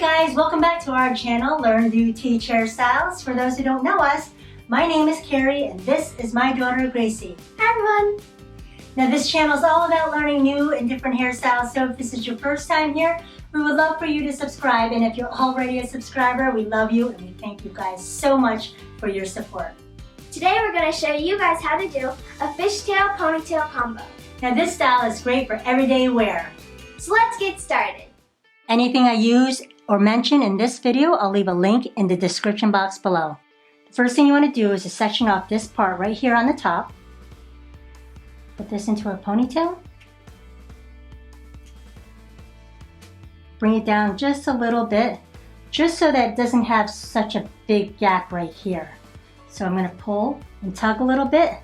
guys, welcome back to our channel, Learn to Teach Hairstyles. For those who don't know us, my name is Carrie and this is my daughter Gracie. Hi everyone! Now this channel is all about learning new and different hairstyles, so if this is your first time here, we would love for you to subscribe, and if you're already a subscriber, we love you and we thank you guys so much for your support. Today we're going to show you guys how to do a fishtail ponytail combo. Now this style is great for everyday wear. So let's get started. Anything I use or mention in this video, I'll leave a link in the description box below. The first thing you want to do is to section off this part right here on the top. Put this into a ponytail. Bring it down just a little bit, just so that it doesn't have such a big gap right here. So I'm going to pull and tug a little bit.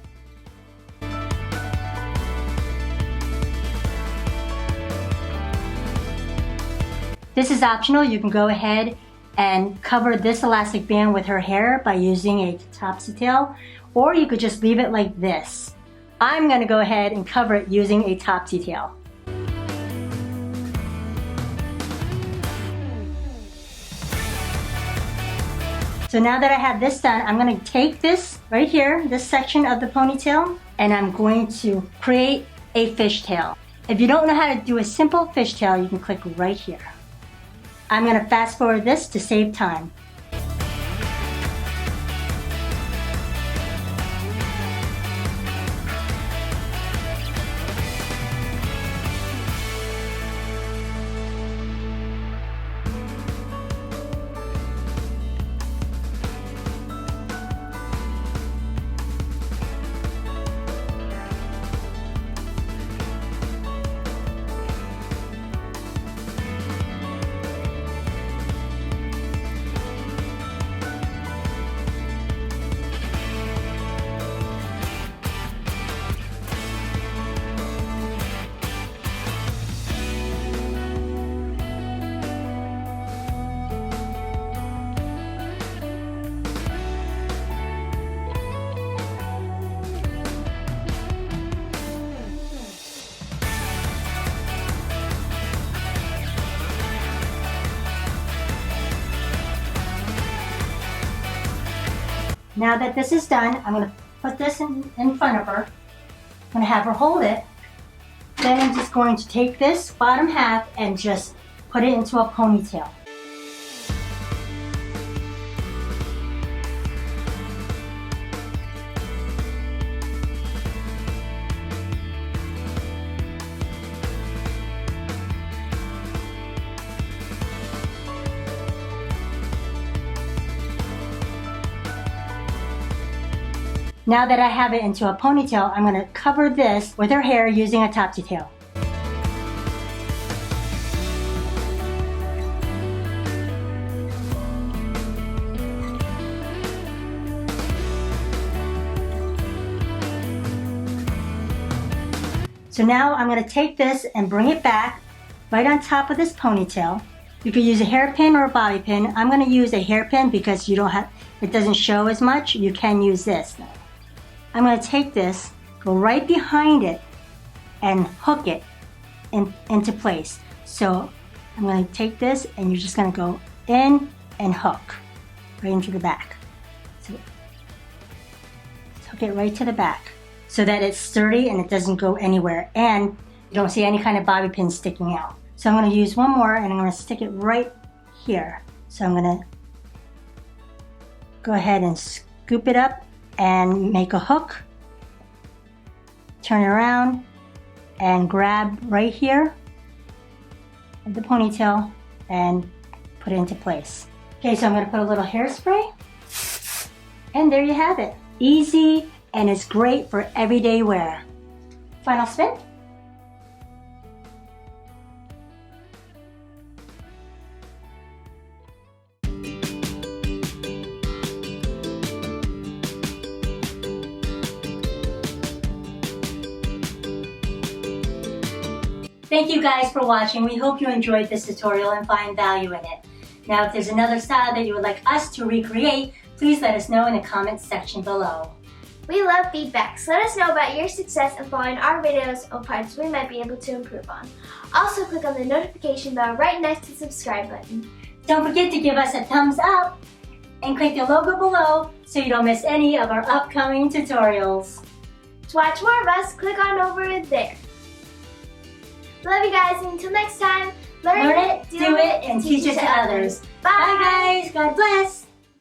This is optional. You can go ahead and cover this elastic band with her hair by using a topsy tail, or you could just leave it like this. I'm going to go ahead and cover it using a topsy tail. So now that I have this done, I'm going to take this right here, this section of the ponytail, and I'm going to create a fishtail. If you don't know how to do a simple fishtail, you can click right here. I'm going to fast forward this to save time. Now that this is done, I'm going to put this in front of her. I'm going to have her hold it. Then I'm just going to take this bottom half and just put it into a ponytail. Now that I have it into a ponytail, I'm going to cover this with her hair using a topsy tail. So now I'm going to take this and bring it back right on top of this ponytail. You could use a hairpin or a bobby pin. I'm going to use a hairpin because it doesn't show as much. You can use this. I'm going to take this, go right behind it, and hook it into place. So I'm going to take this and you're just going to go in and hook right into the back. So hook it right to the back so that it's sturdy and it doesn't go anywhere, and you don't see any kind of bobby pin sticking out. So I'm going to use one more and I'm going to stick it right here. So I'm going to go ahead and scoop it up and make a hook, turn it around, and grab right here at the ponytail and put it into place. Okay, so I'm going to put a little hairspray, and there you have it. Easy, and it's great for everyday wear. Final spin. Thank you guys for watching. We hope you enjoyed this tutorial and find value in it. Now, if there's another style that you would like us to recreate, please let us know in the comments section below. We love feedback, so let us know about your success in following our videos or parts we might be able to improve on. Also, click on the notification bell right next to the subscribe button. Don't forget to give us a thumbs up and click the logo below so you don't miss any of our upcoming tutorials. To watch more of us, click on over there. Love you guys, and until next time, learn it, do it, and teach it to others. Bye Bye guys, God bless.